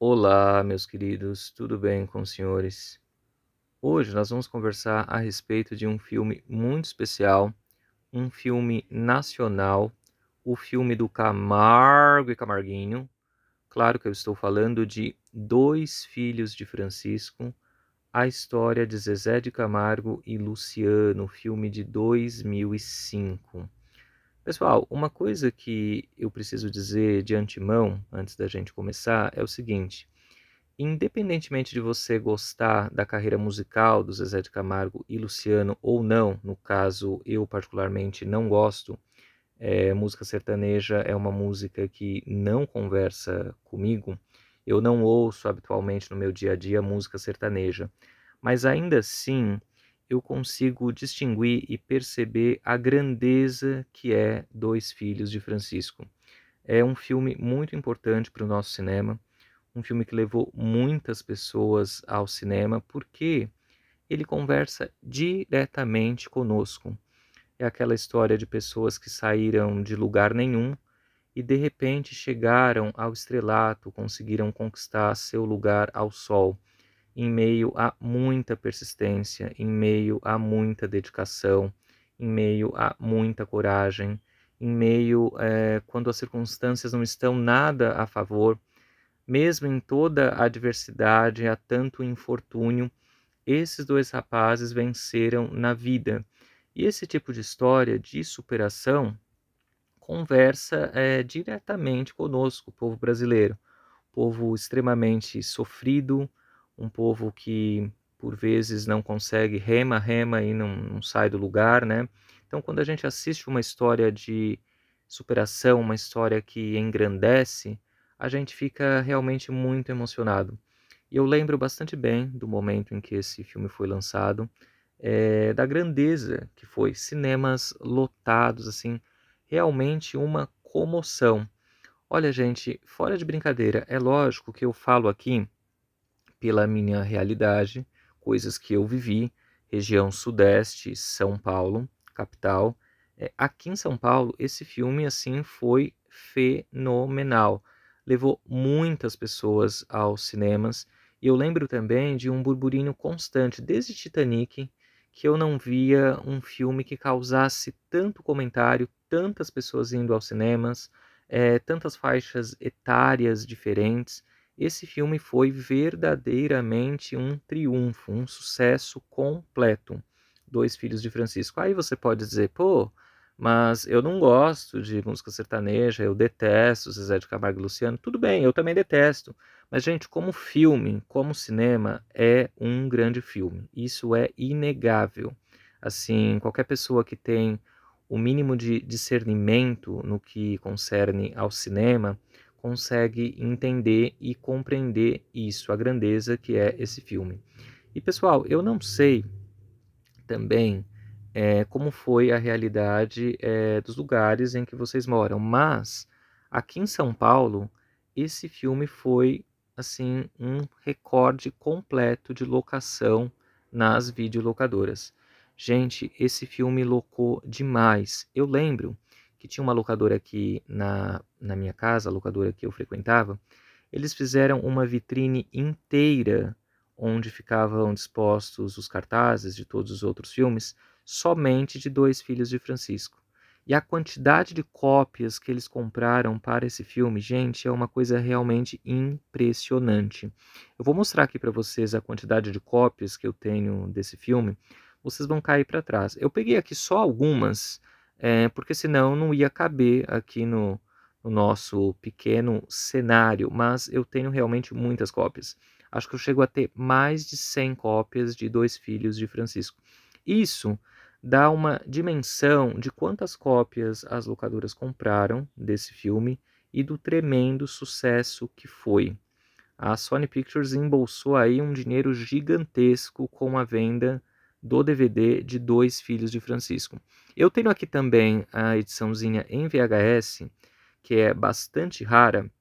Olá, meus queridos, tudo bem com os senhores? Hoje nós vamos conversar a respeito de um filme muito especial, um filme nacional, o filme do Camargo e Camarguinho. Claro que eu estou falando de Dois Filhos de Francisco, a história de Zezé de Camargo e Luciano, filme de 2005. Pessoal, uma coisa que eu preciso dizer de antemão, antes da gente começar, é o seguinte: independentemente de você gostar da carreira musical do Zezé de Camargo e Luciano ou não, no caso eu particularmente não gosto, música sertaneja é uma música que não conversa comigo, eu não ouço habitualmente no meu dia a dia música sertaneja, mas ainda assim eu consigo distinguir e perceber a grandeza que é Dois Filhos de Francisco. É um filme muito importante para o nosso cinema, um filme que levou muitas pessoas ao cinema, porque ele conversa diretamente conosco. É aquela história de pessoas que saíram de lugar nenhum e de repente chegaram ao estrelato, conseguiram conquistar seu lugar ao sol, em meio a muita persistência, em meio a muita dedicação, em meio a muita coragem, em meio quando as circunstâncias não estão nada a favor. Mesmo em toda a adversidade, há tanto infortúnio, esses dois rapazes venceram na vida. E esse tipo de história de superação conversa diretamente conosco, o povo brasileiro. Povo extremamente sofrido, um povo que por vezes não consegue, rema e não sai do lugar, né? Então, quando a gente assiste uma história de superação, uma história que engrandece, a gente fica realmente muito emocionado. E eu lembro bastante bem do momento em que esse filme foi lançado, da grandeza que foi, cinemas lotados, assim, realmente uma comoção. Olha, gente, fora de brincadeira, é lógico que eu falo aqui pela minha realidade, coisas que eu vivi, região sudeste, São Paulo, capital. Aqui em São Paulo, esse filme, assim, foi fenomenal. Levou muitas pessoas aos cinemas, e eu lembro também de um burburinho constante, desde Titanic, que eu não via um filme que causasse tanto comentário, tantas pessoas indo aos cinemas, tantas faixas etárias diferentes. Esse filme foi verdadeiramente um triunfo, um sucesso completo. Dois Filhos de Francisco. Aí você pode dizer, pô, mas eu não gosto de música sertaneja, eu detesto Zezé de Camargo e Luciano. Tudo bem, eu também detesto. Mas, gente, como filme, como cinema, é um grande filme. Isso é inegável. Assim, qualquer pessoa que tem o mínimo de discernimento no que concerne ao cinema consegue entender e compreender isso, a grandeza que é esse filme. E pessoal, eu não sei também como foi a realidade dos lugares em que vocês moram, mas aqui em São Paulo esse filme foi assim um recorde completo de locação nas videolocadoras. Gente, esse filme locou demais. Eu lembro que tinha uma locadora aqui na minha casa, a locadora que eu frequentava, eles fizeram uma vitrine inteira onde ficavam dispostos os cartazes de todos os outros filmes, somente de Dois Filhos de Francisco. E a quantidade de cópias que eles compraram para esse filme, gente, é uma coisa realmente impressionante. Eu vou mostrar aqui para vocês a quantidade de cópias que eu tenho desse filme. Vocês vão cair para trás. Eu peguei aqui só algumas, porque senão não ia caber aqui no nosso pequeno cenário, mas eu tenho realmente muitas cópias. Acho que eu chego a ter mais de 100 cópias de Dois Filhos de Francisco. Isso dá uma dimensão de quantas cópias as locadoras compraram desse filme e do tremendo sucesso que foi. A Sony Pictures embolsou aí um dinheiro gigantesco com a venda do DVD de Dois Filhos de Francisco. Eu tenho aqui também a ediçãozinha em VHS, que é bastante rara.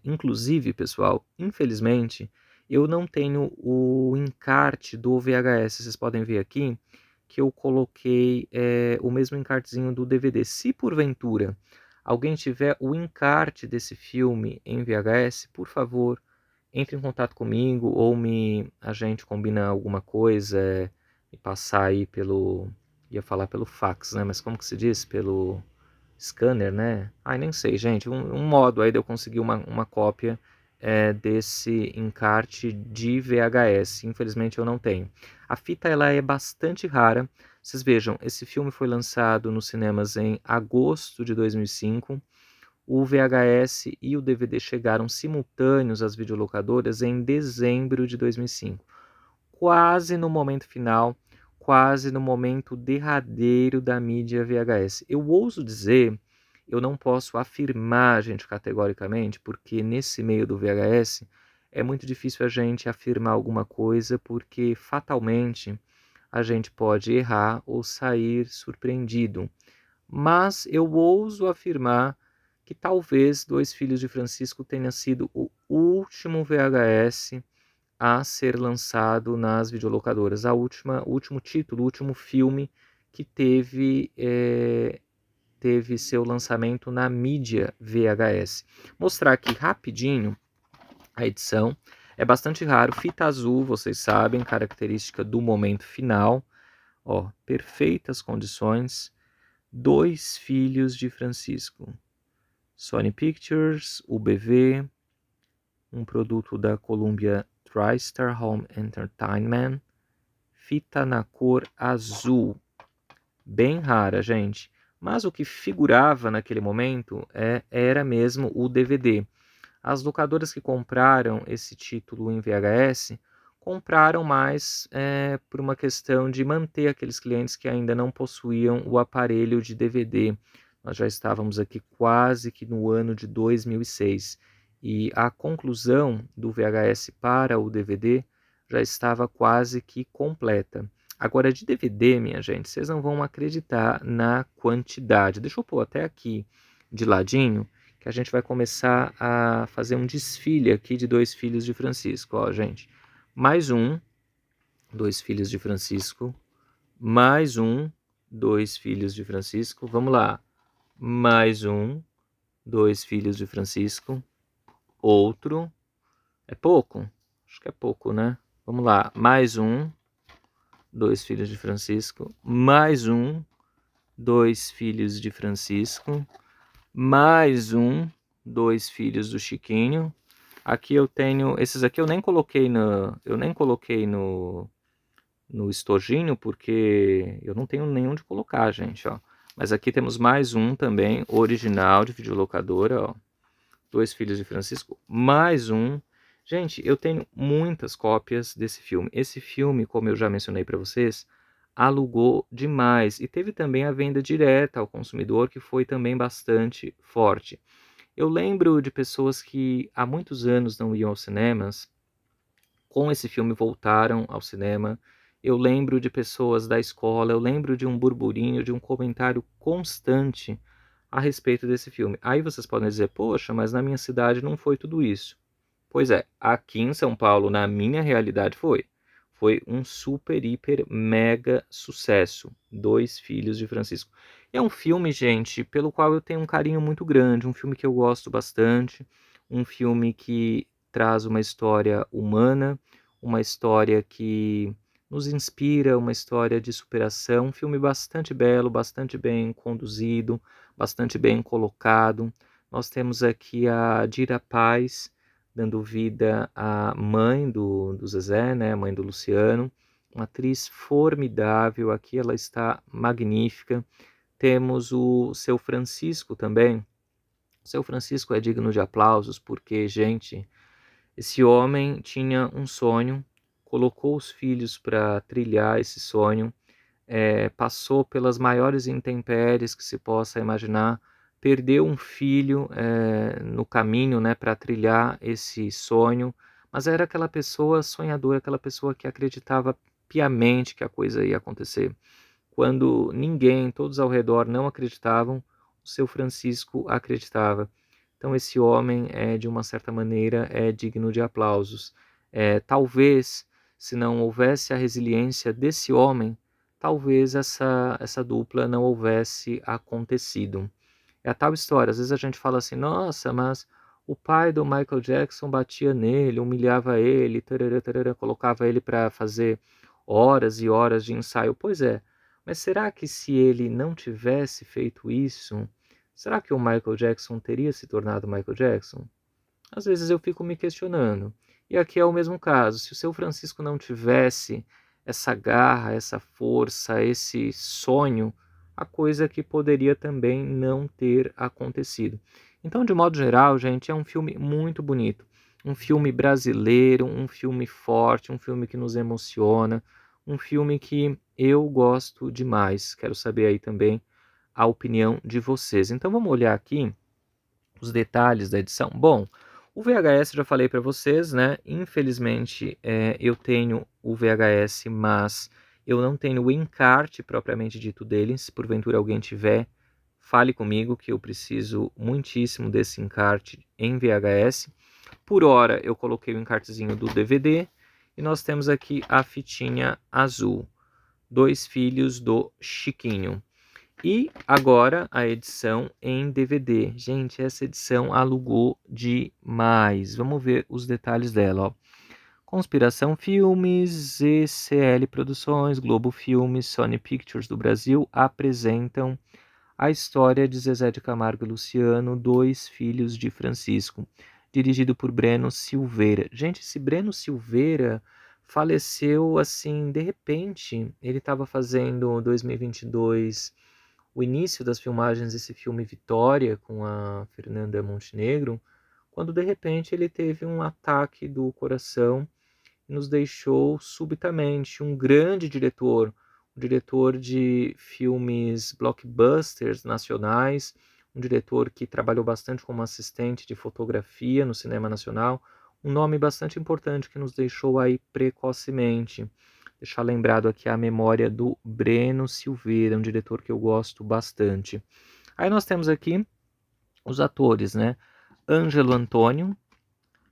Inclusive, pessoal, infelizmente, eu não tenho o encarte do VHS. Vocês podem ver aqui que eu coloquei o mesmo encartezinho do DVD. Se porventura alguém tiver o encarte desse filme em VHS, por favor, entre em contato comigo ou a gente combina alguma coisa, me passar aí ia falar pelo fax, né? Mas como que se diz? Pelo scanner, né? Ai, nem sei, gente. Um modo aí de eu conseguir uma cópia desse encarte de VHS. Infelizmente eu não tenho. A fita ela é bastante rara. Vocês vejam, esse filme foi lançado nos cinemas em agosto de 2005. O VHS e o DVD chegaram simultâneos às videolocadoras em dezembro de 2005, quase no momento final, quase no momento derradeiro da mídia VHS. Eu ouso dizer, eu não posso afirmar, gente, categoricamente, porque nesse meio do VHS é muito difícil a gente afirmar alguma coisa, porque fatalmente a gente pode errar ou sair surpreendido. Mas eu ouso afirmar que talvez Dois Filhos de Francisco tenha sido o último VHS a ser lançado nas videolocadoras. O último título, o último filme que teve seu lançamento na mídia VHS. Mostrar aqui rapidinho a edição. É bastante raro, fita azul, vocês sabem, característica do momento final. Ó, perfeitas condições. Dois Filhos de Francisco. Sony Pictures, UBV, um produto da Columbia TriStar Home Entertainment, fita na cor azul, bem rara, gente. Mas o que figurava naquele momento era mesmo o DVD. As locadoras que compraram esse título em VHS compraram mais por uma questão de manter aqueles clientes que ainda não possuíam o aparelho de DVD. Nós já estávamos aqui quase que no ano de 2006 e a conclusão do VHS para o DVD já estava quase que completa. Agora, de DVD, minha gente, vocês não vão acreditar na quantidade. Deixa eu pôr até aqui de ladinho, que a gente vai começar a fazer um desfile aqui de Dois Filhos de Francisco. Ó, gente, mais um, Dois Filhos de Francisco, mais um, Dois Filhos de Francisco. Vamos lá, mais um, Dois Filhos de Francisco, outro, é pouco? Acho que é pouco, né? Vamos lá, mais um, Dois Filhos de Francisco, mais um, Dois Filhos de Francisco, mais um, Dois Filhos do Chiquinho. Aqui eu tenho, esses aqui eu nem coloquei no estojinho porque eu não tenho nenhum de colocar, gente, ó. Mas aqui temos mais um também, original de videolocadora, ó. Dois Filhos de Francisco, mais um. Gente, eu tenho muitas cópias desse filme. Esse filme, como eu já mencionei para vocês, alugou demais e teve também a venda direta ao consumidor, que foi também bastante forte. Eu lembro de pessoas que há muitos anos não iam aos cinemas, com esse filme voltaram ao cinema. Eu lembro de pessoas da escola, eu lembro de um burburinho, de um comentário constante a respeito desse filme. Aí vocês podem dizer, poxa, mas na minha cidade não foi tudo isso. Pois é, aqui em São Paulo, na minha realidade, foi. Foi um super, hiper, mega sucesso. Dois Filhos de Francisco. É um filme, gente, pelo qual eu tenho um carinho muito grande, um filme que eu gosto bastante, um filme que traz uma história humana, uma história que nos inspira, uma história de superação, um filme bastante belo, bastante bem conduzido, bastante bem colocado. Nós temos aqui a Dira Paz, dando vida à mãe do Zezé, né, a mãe do Luciano, uma atriz formidável, aqui ela está magnífica. Temos o Seu Francisco também. O Seu Francisco é digno de aplausos porque, gente, esse homem tinha um sonho, colocou os filhos para trilhar esse sonho, passou pelas maiores intempéries que se possa imaginar, perdeu um filho no caminho, né, para trilhar esse sonho, mas era aquela pessoa sonhadora, aquela pessoa que acreditava piamente que a coisa ia acontecer. Quando ninguém, todos ao redor não acreditavam, o seu Francisco acreditava. Então esse homem, de uma certa maneira, é digno de aplausos. Talvez, se não houvesse a resiliência desse homem, talvez essa dupla não houvesse acontecido. É a tal história, às vezes a gente fala assim: "Nossa, mas o pai do Michael Jackson batia nele, humilhava ele, tarará, tarará, colocava ele para fazer horas e horas de ensaio". Pois é, mas será que se ele não tivesse feito isso, será que o Michael Jackson teria se tornado Michael Jackson? Às vezes eu fico me questionando. E aqui é o mesmo caso, se o seu Francisco não tivesse essa garra, essa força, esse sonho, a coisa que poderia também não ter acontecido. Então, de modo geral, gente, é um filme muito bonito. Um filme brasileiro, um filme forte, um filme que nos emociona, um filme que eu gosto demais. Quero saber aí também a opinião de vocês. Então, vamos olhar aqui os detalhes da edição. Bom, o VHS já falei para vocês, né? Infelizmente, eu tenho o VHS, mas eu não tenho o encarte propriamente dito dele. Se porventura alguém tiver, fale comigo que eu preciso muitíssimo desse encarte em VHS. Por hora, eu coloquei o encartezinho do DVD e nós temos aqui a fitinha azul. Dois filhos do Chiquinho. E agora a edição em DVD. Gente, essa edição alugou demais. Vamos ver os detalhes dela, ó. Conspiração Filmes, ECL Produções, Globo Filmes, Sony Pictures do Brasil apresentam a história de Zezé de Camargo e Luciano, dois filhos de Francisco, dirigido por Breno Silveira. Gente, esse Breno Silveira faleceu assim, de repente. Ele estava fazendo 2022 o início das filmagens desse filme Vitória com a Fernanda Montenegro, quando de repente ele teve um ataque do coração e nos deixou subitamente. Um grande diretor, um diretor de filmes blockbusters nacionais, um diretor que trabalhou bastante como assistente de fotografia no cinema nacional, um nome bastante importante que nos deixou aí precocemente. Deixar lembrado aqui a memória do Breno Silveira, um diretor que eu gosto bastante. Aí nós temos aqui os atores, né? Ângelo Antônio,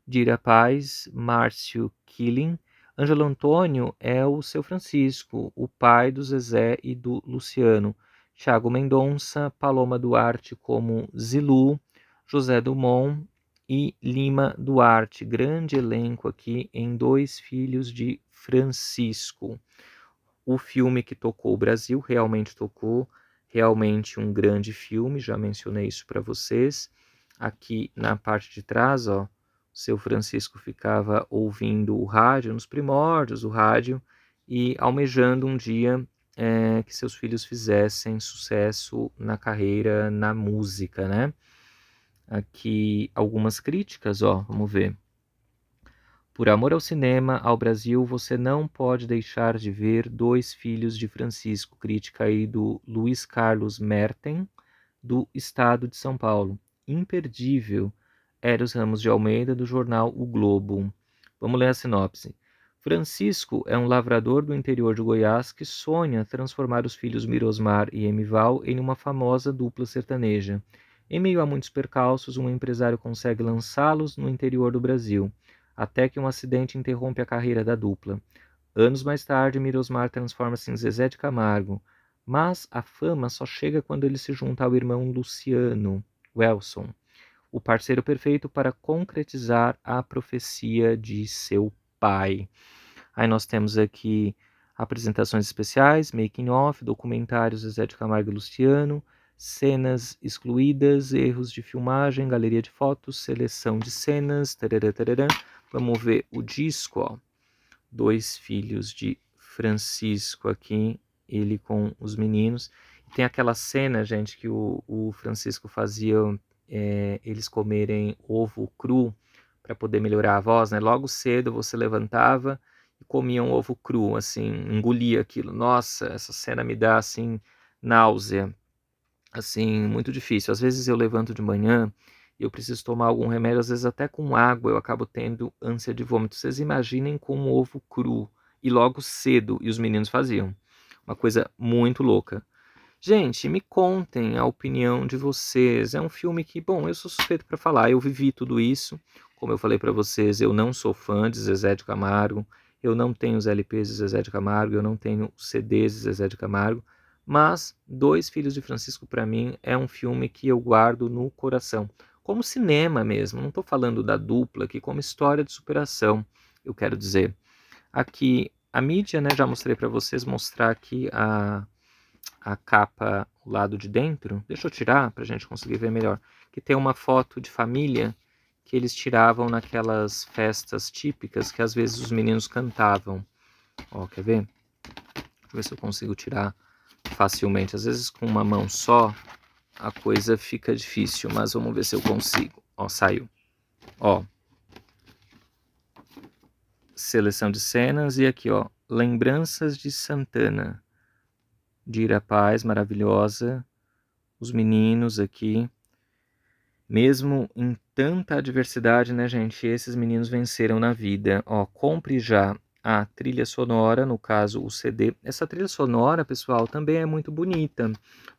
Dira Paz, Márcio Killing. Ângelo Antônio é o seu Francisco, o pai do Zezé e do Luciano. Thiago Mendonça, Paloma Duarte como Zilu, José Dumont e Lima Duarte. Grande elenco aqui em Dois Filhos de Francisco. O filme que tocou o Brasil, realmente tocou, realmente um grande filme, já mencionei isso para vocês. Aqui na parte de trás, ó, o seu Francisco ficava ouvindo o rádio, nos primórdios do rádio, e almejando um dia que seus filhos fizessem sucesso na carreira, na música, né? Aqui algumas críticas, ó, vamos ver. Por amor ao cinema, ao Brasil, você não pode deixar de ver Dois Filhos de Francisco, crítica aí do Luiz Carlos Merten, do Estado de São Paulo. Imperdível. Eros Ramos de Almeida, do jornal O Globo. Vamos ler a sinopse. Francisco é um lavrador do interior de Goiás que sonha transformar os filhos Mirosmar e Emival em uma famosa dupla sertaneja. Em meio a muitos percalços, um empresário consegue lançá-los no interior do Brasil até que um acidente interrompe a carreira da dupla. Anos mais tarde, Mirosmar transforma-se em Zezé de Camargo, mas a fama só chega quando ele se junta ao irmão Luciano, Welson, o parceiro perfeito para concretizar a profecia de seu pai. Aí nós temos aqui apresentações especiais, making of, documentários Zezé de Camargo e Luciano, cenas excluídas, erros de filmagem, galeria de fotos, seleção de cenas, tarará, tarará. Vamos ver o disco, ó. Dois Filhos de Francisco aqui, ele com os meninos. Tem aquela cena, gente, que o Francisco fazia eles comerem ovo cru para poder melhorar a voz, né? Logo cedo você levantava e comia um ovo cru, assim, engolia aquilo. Nossa, essa cena me dá, assim, náusea, assim, muito difícil. Às vezes eu levanto de manhã e eu preciso tomar algum remédio, às vezes até com água eu acabo tendo ânsia de vômito. Vocês imaginem com um ovo cru e logo cedo, e os meninos faziam. Uma coisa muito louca. Gente, me contem a opinião de vocês. É um filme que, bom, eu sou suspeito para falar, eu vivi tudo isso. Como eu falei para vocês, eu não sou fã de Zezé de Camargo, eu não tenho os LPs de Zezé de Camargo, eu não tenho os CDs de Zezé de Camargo, Mas Dois Filhos de Francisco, para mim, é um filme que eu guardo no coração. Como cinema mesmo, não estou falando da dupla aqui, como história de superação, eu quero dizer. Aqui, a mídia, né, já mostrei para vocês, mostrar aqui a capa, o lado de dentro. Deixa eu tirar para a gente conseguir ver melhor. Que tem uma foto de família que eles tiravam naquelas festas típicas que às vezes os meninos cantavam. Ó, quer ver? Deixa eu ver se eu consigo tirar facilmente. Às vezes com uma mão só a coisa fica difícil, mas vamos ver se eu consigo. Ó, saiu. Ó, seleção de cenas e aqui, ó, lembranças de Santana. Dira Paz, maravilhosa. Os meninos aqui. Mesmo em tanta adversidade, né, gente? Esses meninos venceram na vida. Ó, compre já a trilha sonora, no caso o CD. Essa trilha sonora, pessoal, também é muito bonita.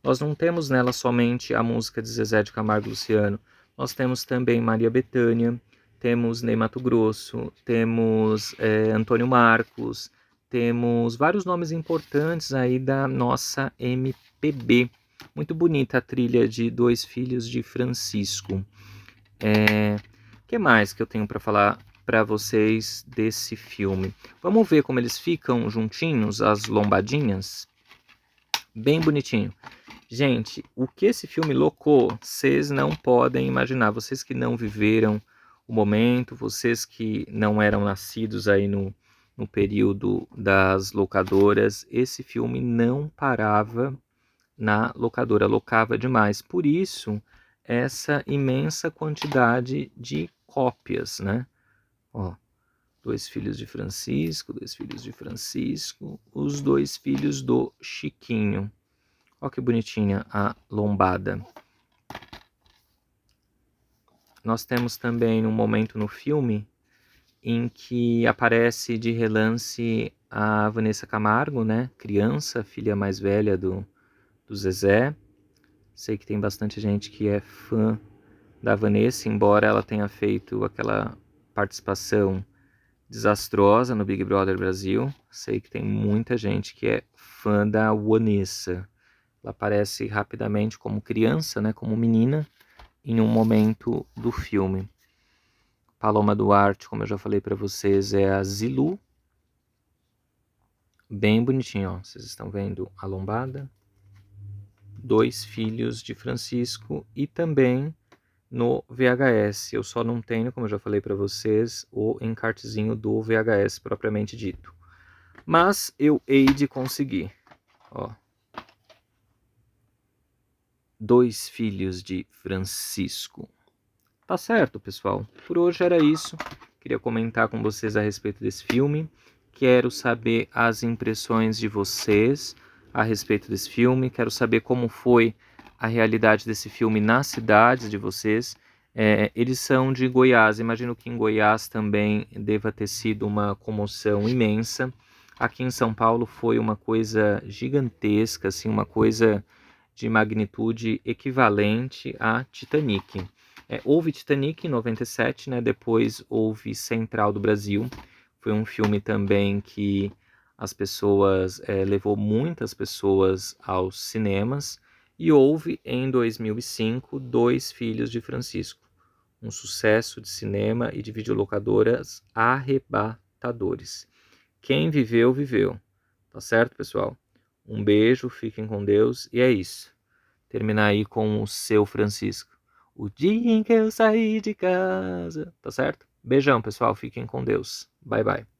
Nós não temos nela somente a música de Zezé de Camargo e Luciano. Nós temos também Maria Bethânia, temos Ney Matogrosso, temos Antônio Marcos, temos vários nomes importantes aí da nossa MPB. Muito bonita a trilha de Dois Filhos de Francisco. Que mais que eu tenho para falar para vocês desse filme? Vamos ver como eles ficam juntinhos, as lombadinhas? Bem bonitinho. Gente, o que esse filme locou, vocês não podem imaginar. Vocês que não viveram o momento, vocês que não eram nascidos aí no período das locadoras, esse filme não parava na locadora, locava demais. Por isso, essa imensa quantidade de cópias, né? Ó, Dois Filhos de Francisco, Dois Filhos de Francisco, Os Dois Filhos do Chiquinho. Ó que bonitinha a lombada. Nós temos também um momento no filme em que aparece de relance a Vanessa Camargo, né? Criança, filha mais velha do Zezé. Sei que tem bastante gente que é fã da Vanessa, embora ela tenha feito aquela participação desastrosa no Big Brother Brasil. Sei que tem muita gente que é fã da Vanessa. Ela aparece rapidamente como criança, né, como menina, em um momento do filme. Paloma Duarte, como eu já falei para vocês, é a Zilu. Bem bonitinho, ó. Vocês estão vendo a lombada. Dois Filhos de Francisco e também no VHS. Eu só não tenho, como eu já falei para vocês, o encartezinho do VHS propriamente dito. Mas eu hei de conseguir. Ó. Dois Filhos de Francisco. Tá certo, pessoal? Por hoje era isso. Queria comentar com vocês a respeito desse filme. Quero saber as impressões de vocês a respeito desse filme. Quero saber como foi a realidade desse filme nas cidades de vocês. Eles são de Goiás. Imagino que em Goiás também deva ter sido uma comoção imensa. Aqui em São Paulo foi uma coisa gigantesca, assim, uma coisa de magnitude equivalente a Titanic. Houve Titanic em 97, né? Depois houve Central do Brasil. Foi um filme também que as pessoas levou muitas pessoas aos cinemas. E houve em 2005 Dois Filhos de Francisco, um sucesso de cinema e de videolocadoras arrebatadores. Quem viveu, viveu. Tá certo, pessoal? Um beijo, fiquem com Deus e é isso. Terminar aí com o Seu Francisco. O dia em que eu saí de casa. Tá certo? Beijão, pessoal. Fiquem com Deus. Bye, bye.